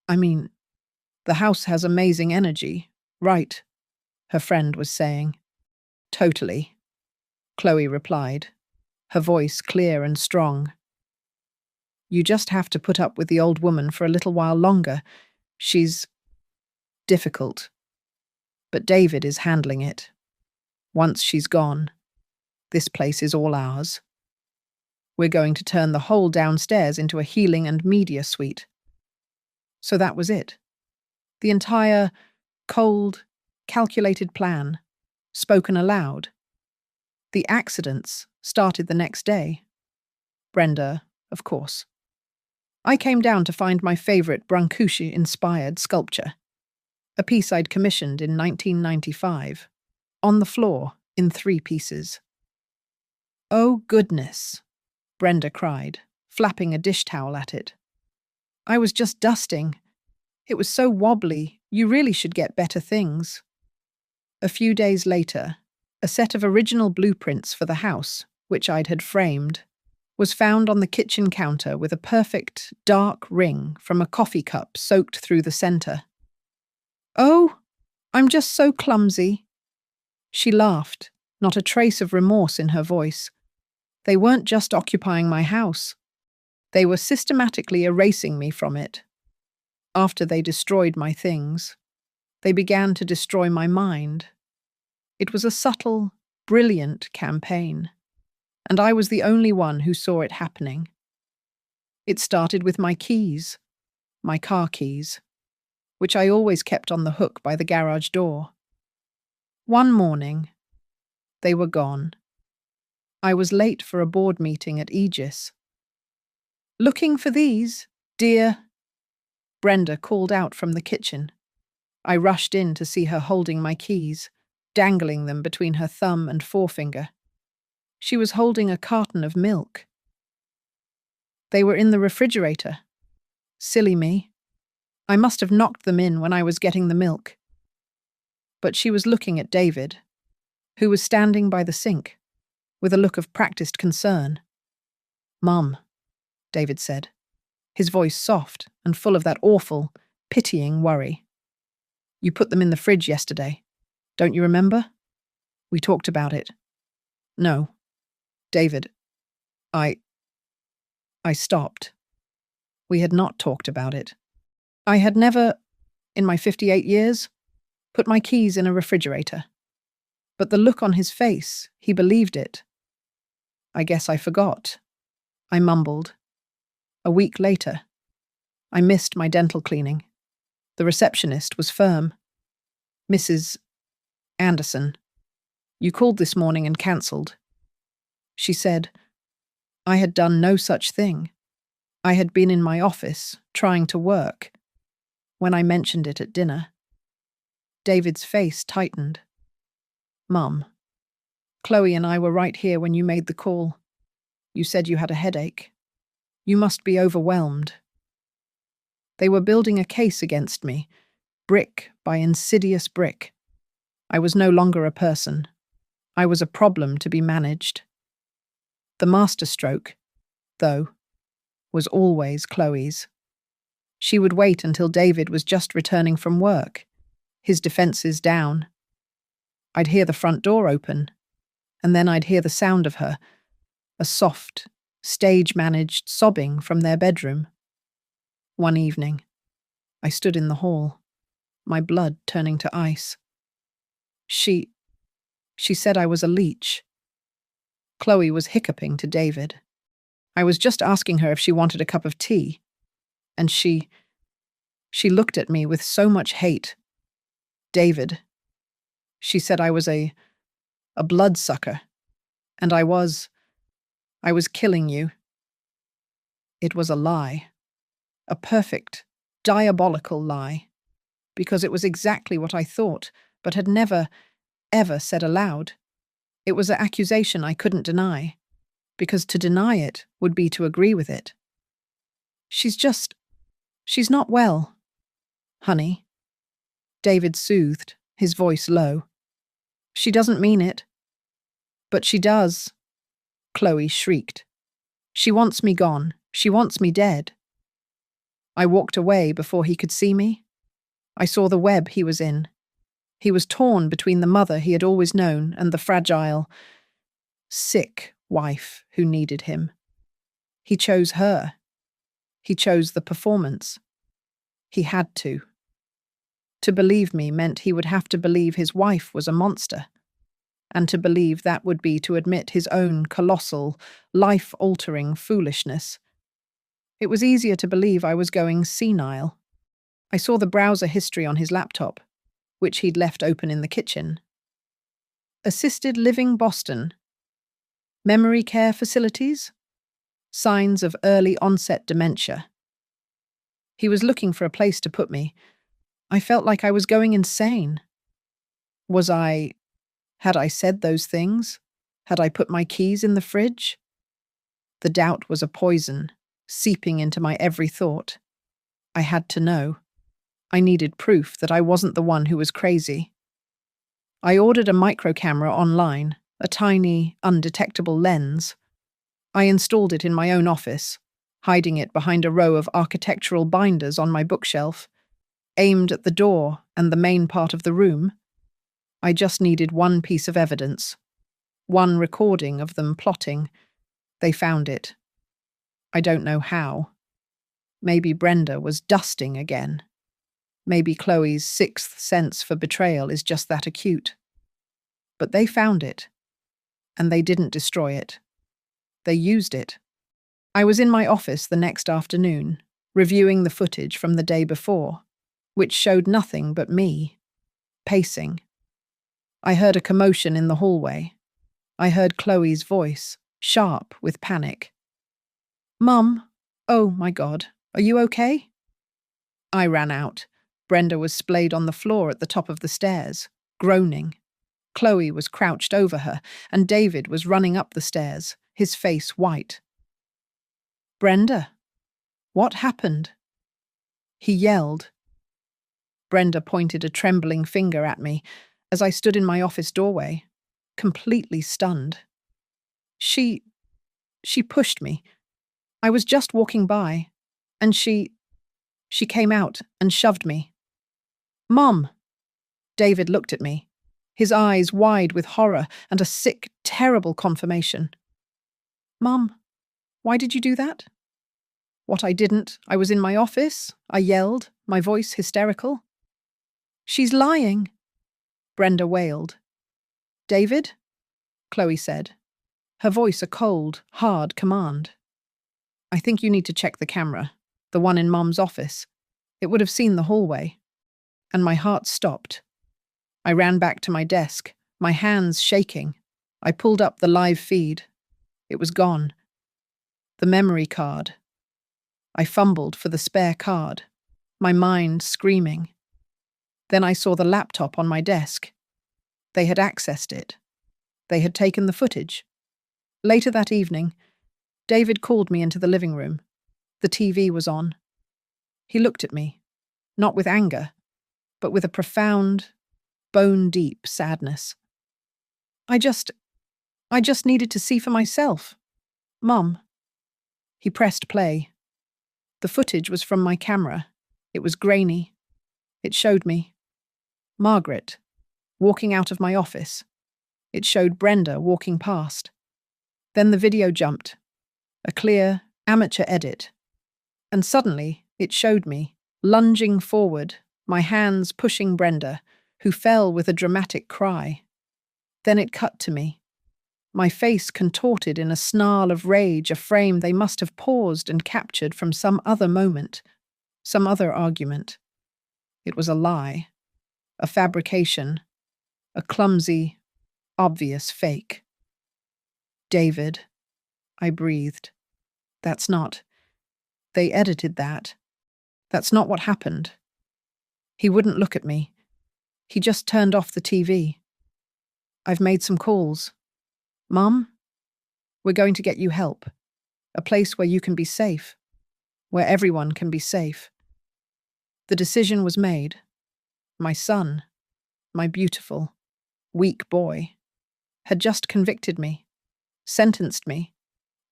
"I mean, the house has amazing energy, right?" her friend was saying. "Totally," Chloe replied, her voice clear and strong. "You just have to put up with the old woman for a little while longer. She's difficult. But David is handling it. Once she's gone, this place is all ours." We're going to turn the whole downstairs into a healing and media suite. So that was it. The entire cold, calculated plan, spoken aloud. The accidents started the next day. Brenda, of course. I came down to find my favourite Brancusi-inspired sculpture, a piece I'd commissioned in 1995, on the floor in 3 pieces. "Oh, goodness," Brenda cried, flapping a dish towel at it. "I was just dusting. It was so wobbly, you really should get better things." A few days later, a set of original blueprints for the house, which I'd had framed, was found on the kitchen counter with a perfect, dark ring from a coffee cup soaked through the centre. "Oh, I'm just so clumsy." She laughed, not a trace of remorse in her voice. They weren't just occupying my house. They were systematically erasing me from it. After they destroyed my things, they began to destroy my mind. It was a subtle, brilliant campaign, and I was the only one who saw it happening. It started with my keys, my car keys, which I always kept on the hook by the garage door. One morning, they were gone. I was late for a board meeting at Aegis. "Looking for these, dear?" Brenda called out from the kitchen. I rushed in to see her holding my keys, dangling them between her thumb and forefinger. She was holding a carton of milk. They were in the refrigerator. Silly me. I must have knocked them in when I was getting the milk. But she was looking at David, who was standing by the sink, with a look of practiced concern. "Mum," David said, his voice soft and full of that awful, pitying worry. "You put them in the fridge yesterday. Don't you remember? We talked about it." "No. David, I stopped. We had not talked about it. I had never, in my 58 years, put my keys in a refrigerator. But the look on his face, he believed it. I guess I forgot," I mumbled. A week later, I missed my dental cleaning. The receptionist was firm. "Mrs. Anderson, you called this morning and cancelled." She said, I had done no such thing. I had been in my office, trying to work, when I mentioned it at dinner. David's face tightened. "Mum, Chloe and I were right here when you made the call. You said you had a headache. You must be overwhelmed." They were building a case against me, brick by insidious brick. I was no longer a person. I was a problem to be managed. The masterstroke, though, was always Chloe's. She would wait until David was just returning from work, his defences down. I'd hear the front door open, and then I'd hear the sound of her, a soft, stage-managed sobbing from their bedroom. One evening, I stood in the hall, my blood turning to ice. She said I was a leech. Chloe was hiccuping to David. I was just asking her if she wanted a cup of tea, and she looked at me with so much hate. "David," she said, "I was a bloodsucker, and I was killing you." It was a lie. A perfect, diabolical lie, because it was exactly what I thought, but had never, ever said aloud. It was an accusation I couldn't deny, because to deny it would be to agree with it. She's not well, honey," David soothed, his voice low. "She doesn't mean it." "But she does," Chloe shrieked. "She wants me gone. She wants me dead." I walked away before he could see me. I saw the web he was in. He was torn between the mother he had always known and the fragile, sick wife who needed him. He chose her. He chose the performance. He had to. To believe me meant he would have to believe his wife was a monster. and to believe that would be to admit his own colossal, life-altering foolishness. It was easier to believe I was going senile. I saw the browser history on his laptop, which he'd left open in the kitchen. Assisted living Boston. Memory care facilities? Signs of early onset dementia. He was looking for a place to put me. I felt like I was going insane. Had I said those things? Had I put my keys in the fridge? The doubt was a poison, seeping into my every thought. I had to know. I needed proof that I wasn't the one who was crazy. I ordered a micro camera online, a tiny, undetectable lens. I installed it in my own office, hiding it behind a row of architectural binders on my bookshelf, aimed at the door and the main part of the room. I just needed one piece of evidence, one recording of them plotting. They found it. I don't know how. Maybe Brenda was dusting again. Maybe Chloe's sixth sense for betrayal is just that acute. But they found it, and they didn't destroy it. They used it. I was in my office the next afternoon, reviewing the footage from the day before, which showed nothing but me, pacing. I heard a commotion in the hallway. I heard Chloe's voice, sharp with panic. "Mum, oh my God, are you okay?" I ran out. Brenda was splayed on the floor at the top of the stairs, groaning. Chloe was crouched over her, and David was running up the stairs, his face white. "Brenda, what happened?" he yelled. Brenda pointed a trembling finger at me as I stood in my office doorway, completely stunned. She pushed me. I was just walking by, and she came out and shoved me. "Mom!" David looked at me, his eyes wide with horror and a sick, terrible confirmation. "Mom, why did you do that?" "What I didn't. I was in my office," I yelled, my voice hysterical. "She's lying," Brenda wailed. "David?" Chloe said, her voice a cold, hard command. "I think you need to check the camera, the one in Mom's office. It would have seen the hallway." And my heart stopped. I ran back to my desk, my hands shaking. I pulled up the live feed. It was gone. The memory card. I fumbled for the spare card, my mind screaming. Then I saw the laptop on my desk. They had accessed it. They had taken the footage. Later that evening, David called me into the living room. The TV was on. He looked at me, not with anger, but with a profound, bone-deep sadness. I just needed to see for myself. Mum." He pressed play. The footage was from my camera. It was grainy. It showed me Margaret walking out of my office. It showed Brenda walking past. Then the video jumped, a clear, amateur edit. And suddenly, it showed me, lunging forward, my hands pushing Brenda, who fell with a dramatic cry. Then it cut to me, my face contorted in a snarl of rage, a frame they must have paused and captured from some other moment, some other argument. It was a lie, a fabrication, a clumsy, obvious fake. "David," I breathed. "That's not. They edited that. That's not what happened." He wouldn't look at me. He just turned off the TV. "I've made some calls. Mum, we're going to get you help. A place where you can be safe. Where everyone can be safe." The decision was made. My son, my beautiful, weak boy, had just convicted me, sentenced me,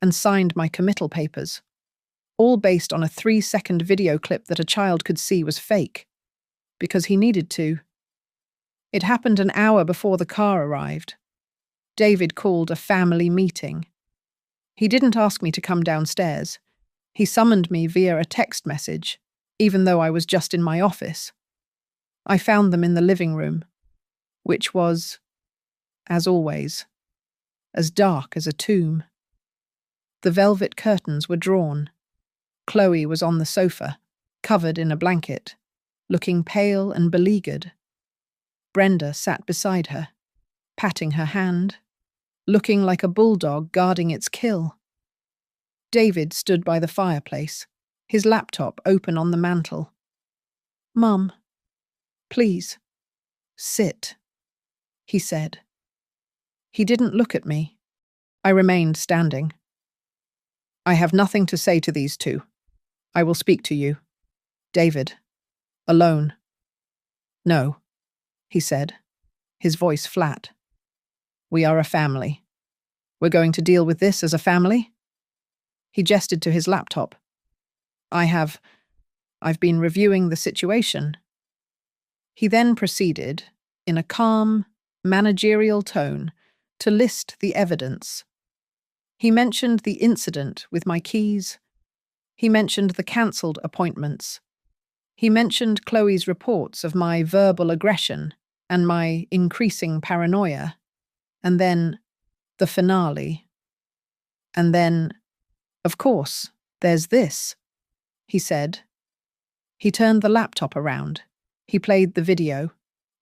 and signed my committal papers, all based on a 3-second video clip that a child could see was fake, because he needed to. It happened an hour before the car arrived. David called a family meeting. He didn't ask me to come downstairs. He summoned me via a text message, even though I was just in my office. I found them in the living room, which was as always, as dark as a tomb. The velvet curtains were drawn. Chloe was on the sofa, covered in a blanket, looking pale and beleaguered. Brenda sat beside her, patting her hand, looking like a bulldog guarding its kill. David stood by the fireplace, his laptop open on the mantel. "Mum, please, sit," he said. He didn't look at me. I remained standing. "I have nothing to say to these two. I will speak to you. David. Alone." "No," he said, his voice flat. "We are a family. We're going to deal with this as a family?" He gestured to his laptop. I've been reviewing the situation." He then proceeded, in a calm, managerial tone, to list the evidence. He mentioned the incident with my keys. He mentioned the cancelled appointments. He mentioned Chloe's reports of my verbal aggression and my increasing paranoia. And then the finale. And then, "Of course, there's this," he said. He turned the laptop around. He played the video,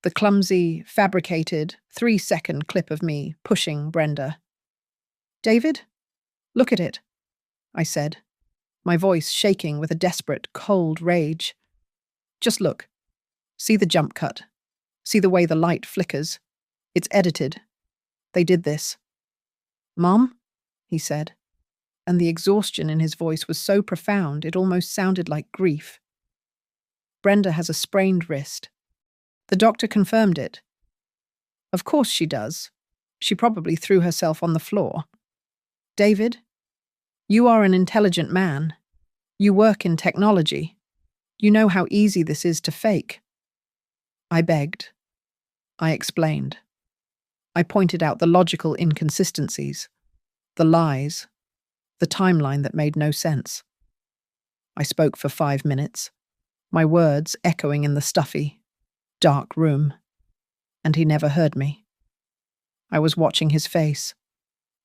the clumsy, fabricated, 3-second clip of me pushing Brenda. "David, look at it," I said, my voice shaking with a desperate, cold rage. "Just look. See the jump cut. See the way the light flickers. It's edited. They did this." "Mom?" he said, and the exhaustion in his voice was so profound it almost sounded like grief. "Brenda has a sprained wrist. The doctor confirmed it." "Of course she does. She probably threw herself on the floor." "David, you are an intelligent man. You work in technology. You know how easy this is to fake." I begged. I explained. I pointed out the logical inconsistencies, the lies, the timeline that made no sense. I spoke for 5 minutes, my words echoing in the stuffy, dark room, and he never heard me. I was watching his face,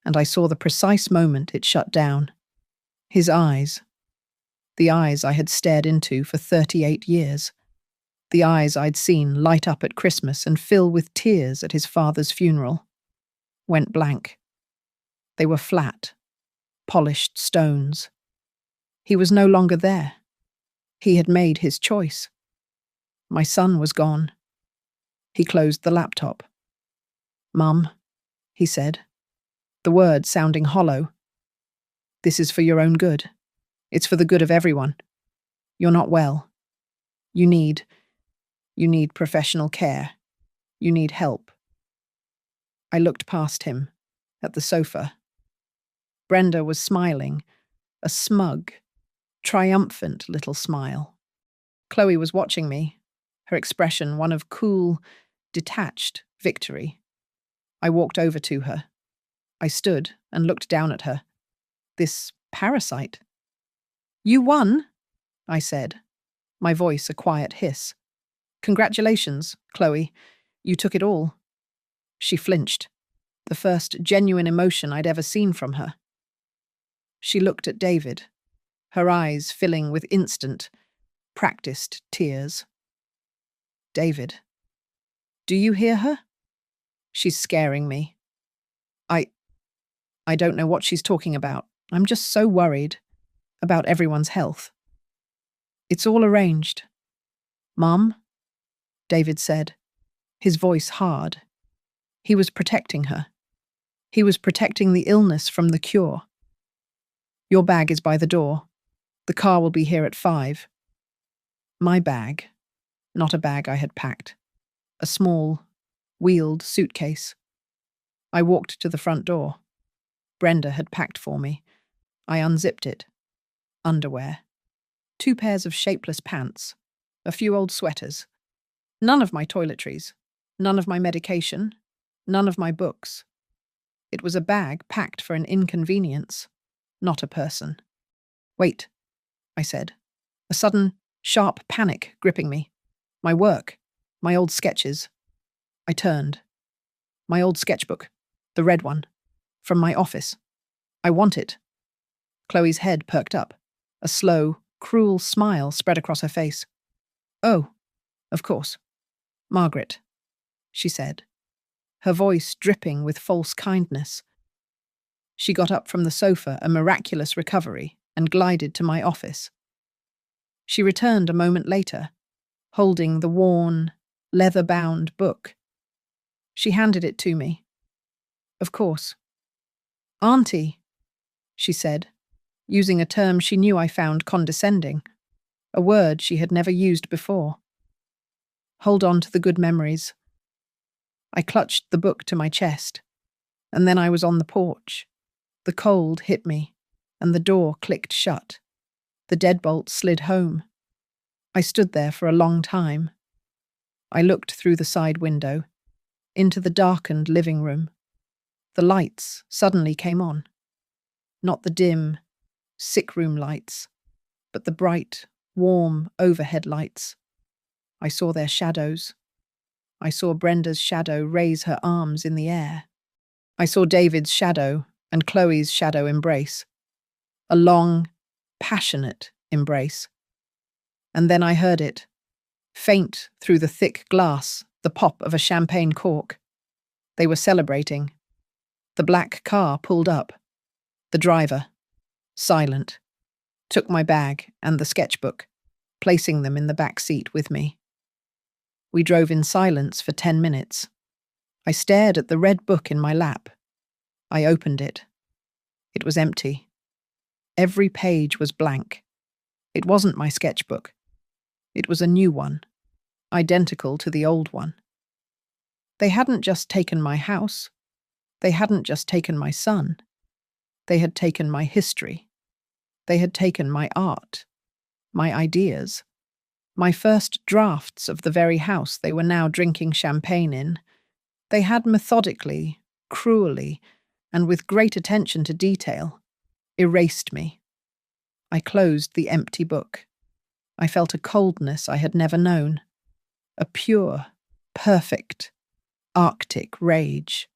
and I saw the precise moment it shut down. His eyes, the eyes I had stared into for 38 years, the eyes I'd seen light up at Christmas and fill with tears at his father's funeral, went blank. They were flat, polished stones. He was no longer there. He had made his choice. My son was gone. He closed the laptop. "Mum," he said, the words sounding hollow. "This is for your own good. It's for the good of everyone. You're not well. You need professional care. You need help." I looked past him, at the sofa. Brenda was smiling, a smug, triumphant little smile. Chloe was watching me, her expression one of cool, detached victory. I walked over to her. I stood and looked down at her. This parasite. "You won," I said, my voice a quiet hiss. "Congratulations, Chloe. You took it all." She flinched, the first genuine emotion I'd ever seen from her. She looked at David, her eyes filling with instant, practiced tears. "David, do you hear her? She's scaring me. I don't know what she's talking about. I'm just so worried about everyone's health." "It's all arranged." "Mom?" David said, his voice hard. He was protecting her. He was protecting the illness from the cure. "Your bag is by the door. The car will be here at 5. My bag, not a bag I had packed. A small, wheeled suitcase. I walked to the front door. Brenda had packed for me. I unzipped it. Underwear. 2 pairs of shapeless pants. A few old sweaters. None of my toiletries. None of my medication. None of my books. It was a bag packed for an inconvenience, not a person. "Wait," I said, a sudden, sharp panic gripping me. My work, my old sketches. I turned. My old sketchbook. The red one. From my office. I want it. Chloe's head perked up. A slow, cruel smile spread across her face. Oh, of course. Margaret, she said, her voice dripping with false kindness. She got up from the sofa, a miraculous recovery, and glided to my office. She returned a moment later, holding the worn, leather-bound book. She handed it to me. Of course. Auntie, she said, using a term she knew I found condescending, a word she had never used before. Hold on to the good memories. I clutched the book to my chest, and then I was on the porch. The cold hit me, and the door clicked shut. The deadbolt slid home. I stood there for a long time. I looked through the side window, into the darkened living room. The lights suddenly came on. Not the dim, sick-room lights, but the bright, warm overhead lights. I saw their shadows. I saw Brenda's shadow raise her arms in the air. I saw David's shadow and Chloe's shadow embrace. A long, passionate embrace. And then I heard it, faint through the thick glass, the pop of a champagne cork. They were celebrating. The black car pulled up. The driver, silent, took my bag and the sketchbook, placing them in the back seat with me. We drove in silence for 10 minutes. I stared at the red book in my lap. I opened it. It was empty. Every page was blank. It wasn't my sketchbook. It was a new one, identical to the old one. They hadn't just taken my house. They hadn't just taken my son. They had taken my history. They had taken my art, my ideas, my first drafts of the very house they were now drinking champagne in. They had methodically, cruelly, and with great attention to detail, erased me. I closed the empty book. I felt a coldness I had never known, a pure, perfect, Arctic rage.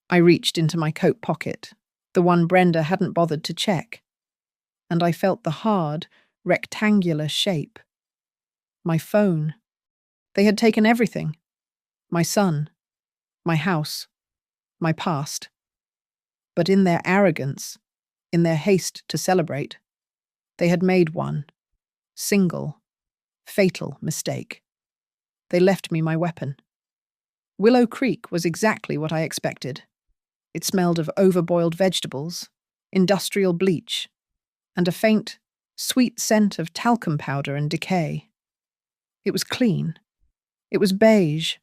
I reached into my coat pocket, the one Brenda hadn't bothered to check, and I felt the hard, rectangular shape. My phone. They had taken everything. My son, my house, my past. But in their arrogance, in their haste to celebrate, they had made one, single, fatal mistake. They left me my weapon. Willow Creek was exactly what I expected. It smelled of overboiled vegetables, industrial bleach, and a faint, sweet scent of talcum powder and decay. It was clean. It was beige.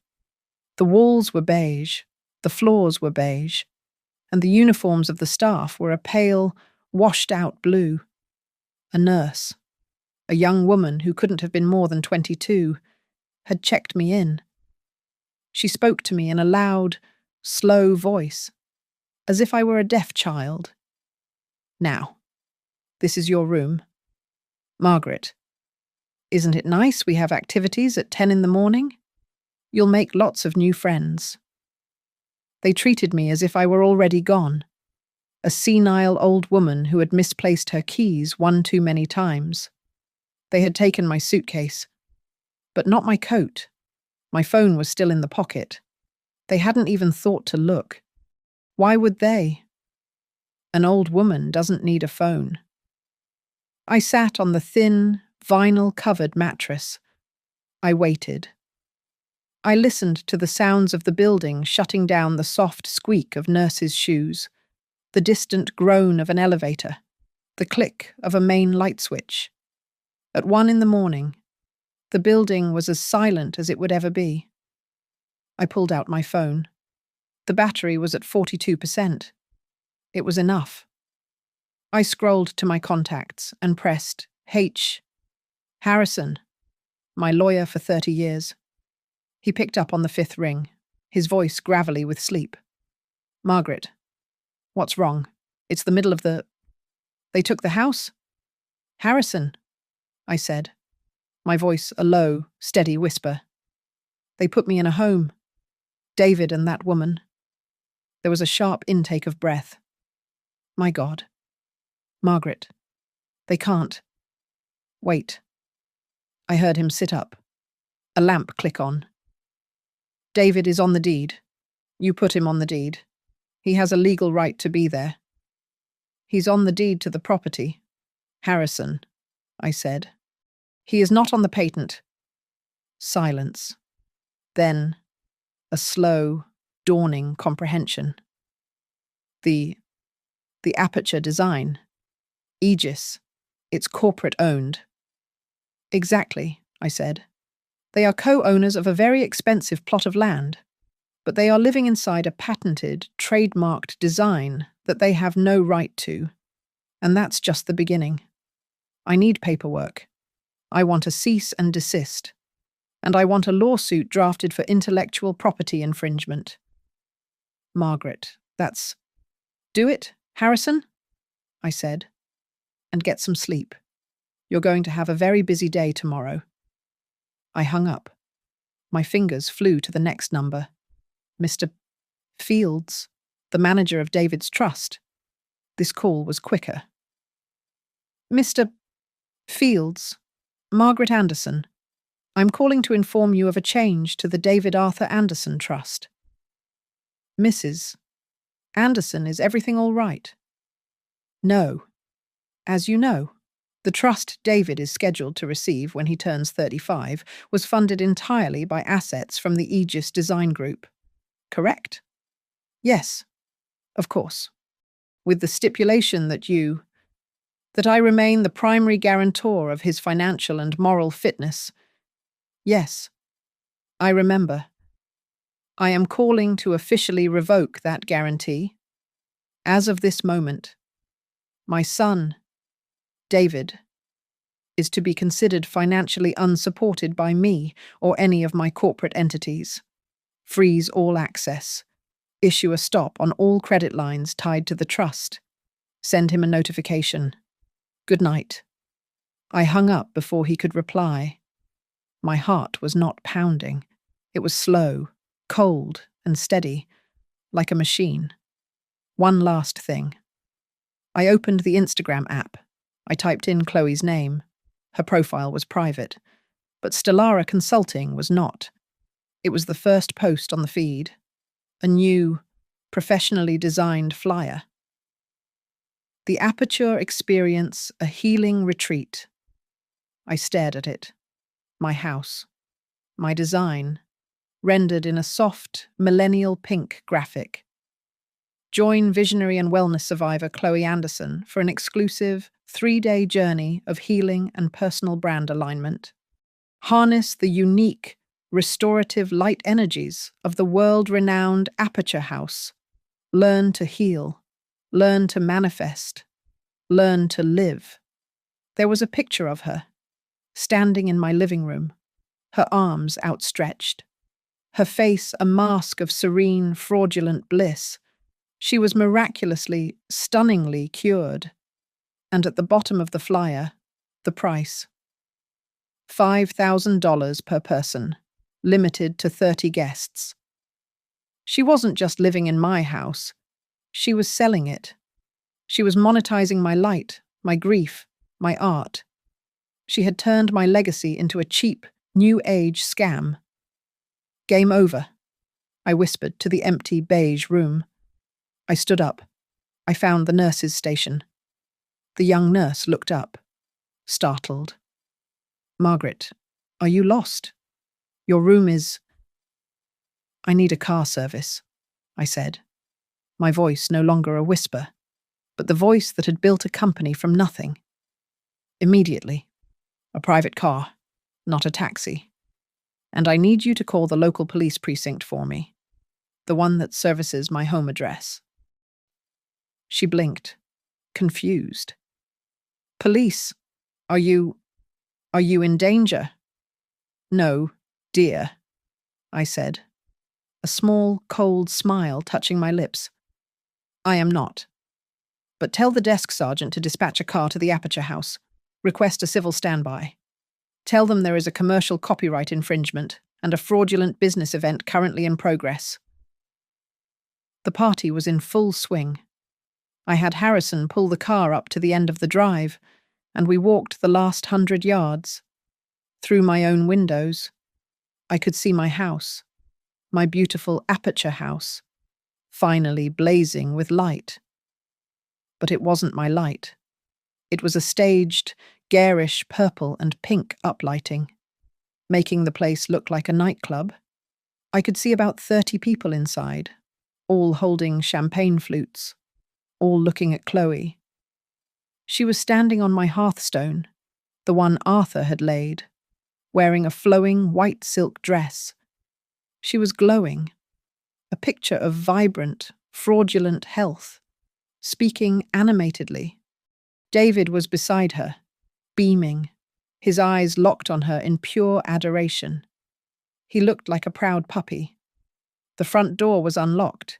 The walls were beige, the floors were beige, and the uniforms of the staff were a pale, washed-out blue. A nurse, a young woman who couldn't have been more than 22, had checked me in. She spoke to me in a loud, slow voice, as if I were a deaf child. Now, this is your room. Margaret, isn't it nice we have activities at 10 in the morning? You'll make lots of new friends. They treated me as if I were already gone, a senile old woman who had misplaced her keys one too many times. They had taken my suitcase, but not my coat. My phone was still in the pocket. They hadn't even thought to look. Why would they? An old woman doesn't need a phone. I sat on the thin, vinyl-covered mattress. I waited. I listened to the sounds of the building shutting down, the soft squeak of nurses' shoes, the distant groan of an elevator, the click of a main light switch. At 1 in the morning, the building was as silent as it would ever be. I pulled out my phone. The battery was at 42%. It was enough. I scrolled to my contacts and pressed H. Harrison, my lawyer for 30 years. He picked up on the 5th ring, his voice gravelly with sleep. Margaret, what's wrong? It's the middle of the... They took the house? Harrison, I said, my voice a low, steady whisper. They put me in a home. David and that woman. There was a sharp intake of breath. My God. Margaret. They can't. Wait. I heard him sit up. A lamp click on. David is on the deed. You put him on the deed. He has a legal right to be there. He's on the deed to the property. Harrison, I said. He is not on the patent. Silence. Then, a slow, dawning comprehension. The Aperture design. Aegis. It's corporate owned. Exactly, I said. They are co-owners of a very expensive plot of land, but they are living inside a patented, trademarked design that they have no right to. And that's just the beginning. I need paperwork. I want a cease and desist. And I want a lawsuit drafted for intellectual property infringement. Margaret, that's... Do it, Harrison? I said. And get some sleep. You're going to have a very busy day tomorrow. I hung up. My fingers flew to the next number. Mr. Fields, the manager of David's trust. This call was quicker. Mr. Fields, Margaret Anderson. I'm calling to inform you of a change to the David Arthur Anderson Trust. Mrs. Anderson, is everything all right? No. As you know, the trust David is scheduled to receive when he turns 35 was funded entirely by assets from the Aegis Design Group. Correct? Yes, of course. With the stipulation that I remain the primary guarantor of his financial and moral fitness. Yes, I remember. I am calling to officially revoke that guarantee. As of this moment, my son, David, is to be considered financially unsupported by me or any of my corporate entities. Freeze all access. Issue a stop on all credit lines tied to the trust. Send him a notification. Good night. I hung up before he could reply. My heart was not pounding. It was slow, cold, and steady, like a machine. One last thing. I opened the Instagram app. I typed in Chloe's name. Her profile was private, but Stellara Consulting was not. It was the first post on the feed. A new, professionally designed flyer. The Aperture Experience, a Healing Retreat. I stared at it. My house. My design. Rendered in a soft, millennial pink graphic. Join visionary and wellness survivor Chloe Anderson for an exclusive 3-day journey of healing and personal brand alignment. Harness the unique, restorative light energies of the world-renowned Aperture House. Learn to heal. Learn to manifest. Learn to live. There was a picture of her, standing in my living room, her arms outstretched. Her face a mask of serene, fraudulent bliss. She was miraculously, stunningly cured. And at the bottom of the flyer, the price. $5,000 per person, limited to 30 guests. She wasn't just living in my house. She was selling it. She was monetizing my light, my grief, my art. She had turned my legacy into a cheap, new age scam. Game over, I whispered to the empty beige room. I stood up. I found the nurse's station. The young nurse looked up, startled. Margaret, are you lost? Your room is... I need a car service, I said. My voice no longer a whisper, but the voice that had built a company from nothing. Immediately. A private car, not a taxi. And I need you to call the local police precinct for me, the one that services my home address. She blinked, confused. Police, are you in danger? No, dear, I said, a small, cold smile touching my lips. I am not. But tell the desk sergeant to dispatch a car to the Aperture House. Request a civil standby. Tell them there is a commercial copyright infringement and a fraudulent business event currently in progress. The party was in full swing. I had Harrison pull the car up to the end of the drive, and we walked the last 100 yards. Through my own windows, I could see my house, my beautiful aperture house, finally blazing with light. But it wasn't my light. It was a staged, garish purple and pink uplighting, making the place look like a nightclub. I could see about 30 people inside, all holding champagne flutes, all looking at Chloe. She was standing on my hearthstone, the one Arthur had laid, wearing a flowing white silk dress. She was glowing, a picture of vibrant, fraudulent health, speaking animatedly. David was beside her, beaming, his eyes locked on her in pure adoration. He looked like a proud puppy. The front door was unlocked.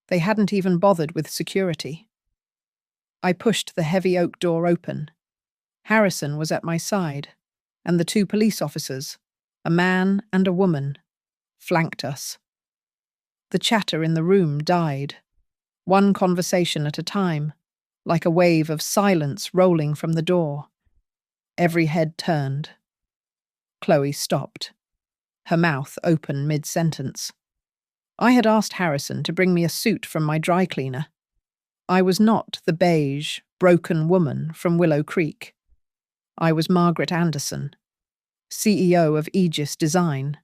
They hadn't even bothered with security. I pushed the heavy oak door open. Harrison was at my side, and the 2 police officers, a man and a woman, flanked us. The chatter in the room died, one conversation at a time, like a wave of silence rolling from the door. Every head turned. Chloe stopped, her mouth open mid-sentence. I had asked Harrison to bring me a suit from my dry cleaner. I was not the beige, broken woman from Willow Creek. I was Margaret Anderson, CEO of Aegis Design,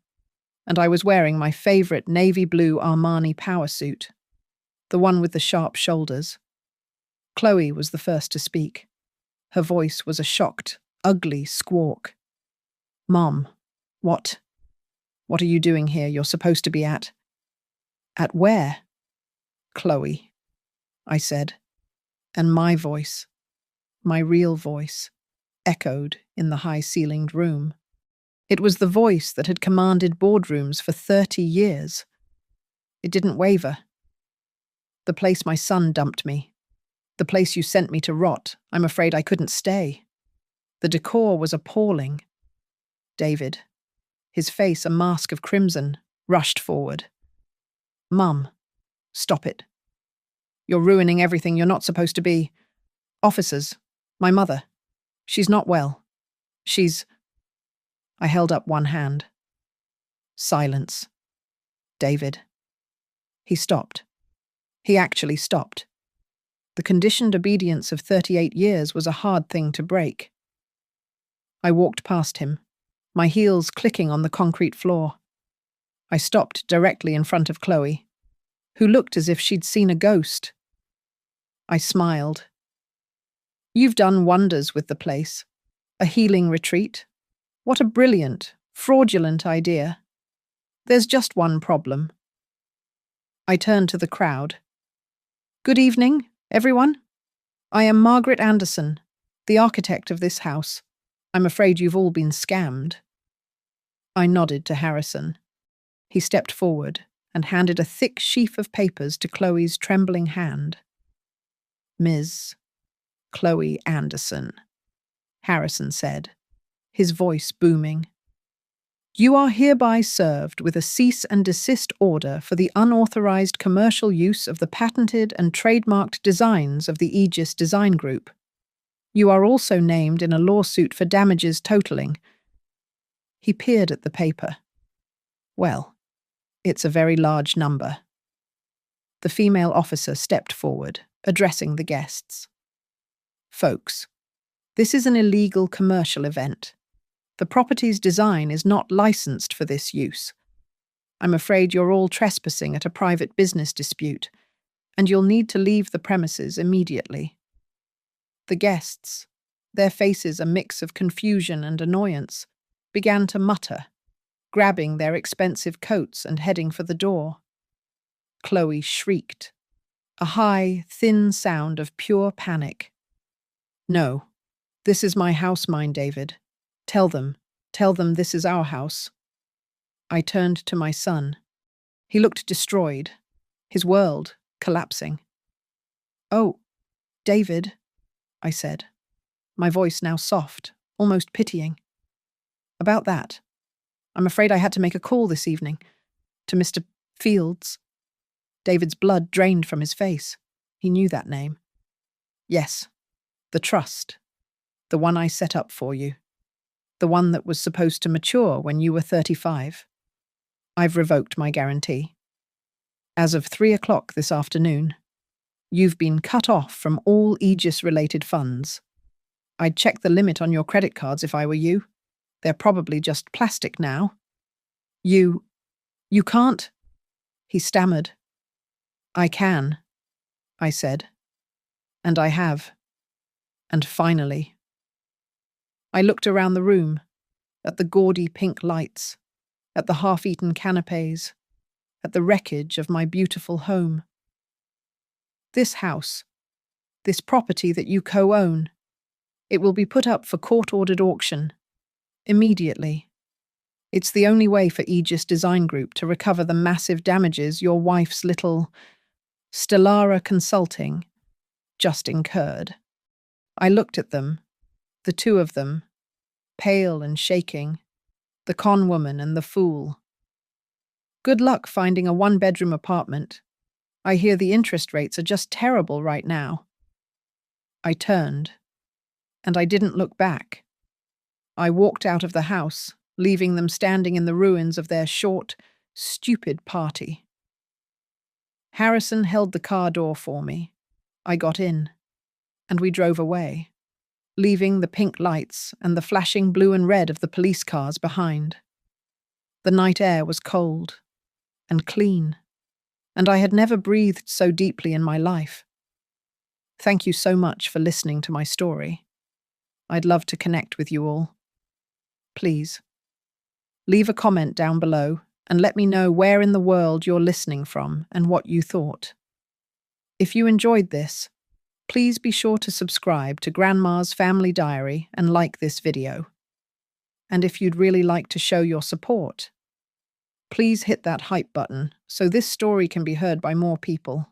and I was wearing my favourite navy blue Armani power suit, the one with the sharp shoulders. Chloe was the first to speak. Her voice was a shocked, ugly squawk. "Mom, what? What are you doing here? You're supposed to be at..." "At where?" "Chloe," I said, and my voice, my real voice, echoed in the high-ceilinged room. It was the voice that had commanded boardrooms for 30 years. It didn't waver. "The place my son dumped me. The place you sent me to rot. I'm afraid I couldn't stay. The decor was appalling." David, his face a mask of crimson, rushed forward. "Mum, stop it. You're ruining everything. You're not supposed to be. Officers, my mother. She's not well. She's..." I held up one hand. "Silence. David." He stopped. He actually stopped. The conditioned obedience of 38 years was a hard thing to break. I walked past him, my heels clicking on the concrete floor. I stopped directly in front of Chloe, who looked as if she'd seen a ghost. I smiled. "You've done wonders with the place. A healing retreat. What a brilliant, fraudulent idea. There's just one problem." I turned to the crowd. "Good evening, everyone. I am Margaret Anderson, the architect of this house. I'm afraid you've all been scammed." I nodded to Harrison. He stepped forward and handed a thick sheaf of papers to Chloe's trembling hand. "Ms. Chloe Anderson," Harrison said, his voice booming. "You are hereby served with a cease and desist order for the unauthorized commercial use of the patented and trademarked designs of the Aegis Design Group. You are also named in a lawsuit for damages totaling..." He peered at the paper. "Well, it's a very large number." The female officer stepped forward, addressing the guests. "Folks, this is an illegal commercial event. The property's design is not licensed for this use. I'm afraid you're all trespassing at a private business dispute, and you'll need to leave the premises immediately." The guests, their faces a mix of confusion and annoyance, began to mutter, grabbing their expensive coats and heading for the door. Chloe shrieked, a high, thin sound of pure panic. "No, this is my house, mine, David. Tell them this is our house." I turned to my son. He looked destroyed, his world collapsing. "Oh, David," I said, my voice now soft, almost pitying. "About that, I'm afraid I had to make a call this evening to Mr. Fields." David's blood drained from his face. He knew that name. Yes, the trust. The one I set up for you. The one that was supposed to mature when you were 35. I've revoked my guarantee. As of 3 o'clock this afternoon, you've been cut off from all Aegis-related funds. I'd check the limit on your credit cards if I were you. They're probably just plastic now. You can't, he stammered. I can, I said. And I have. And finally. I looked around the room, at the gaudy pink lights, at the half-eaten canapes, at the wreckage of my beautiful home. This house, this property that you co-own, it will be put up for court-ordered auction, immediately. It's the only way for Aegis Design Group to recover the massive damages your wife's little Stellara Consulting just incurred. I looked at them, the two of them, pale and shaking, the con woman and the fool. Good luck finding a one-bedroom apartment. I hear the interest rates are just terrible right now. I turned, and I didn't look back. I walked out of the house, leaving them standing in the ruins of their short, stupid party. Harrison held the car door for me. I got in, and we drove away, leaving the pink lights and the flashing blue and red of the police cars behind. The night air was cold and clean, and I had never breathed so deeply in my life. Thank you so much for listening to my story. I'd love to connect with you all. Please, leave a comment down below and let me know where in the world you're listening from and what you thought. If you enjoyed this, please be sure to subscribe to Grandma's Family Diary and like this video. And if you'd really like to show your support, please hit that hype button so this story can be heard by more people.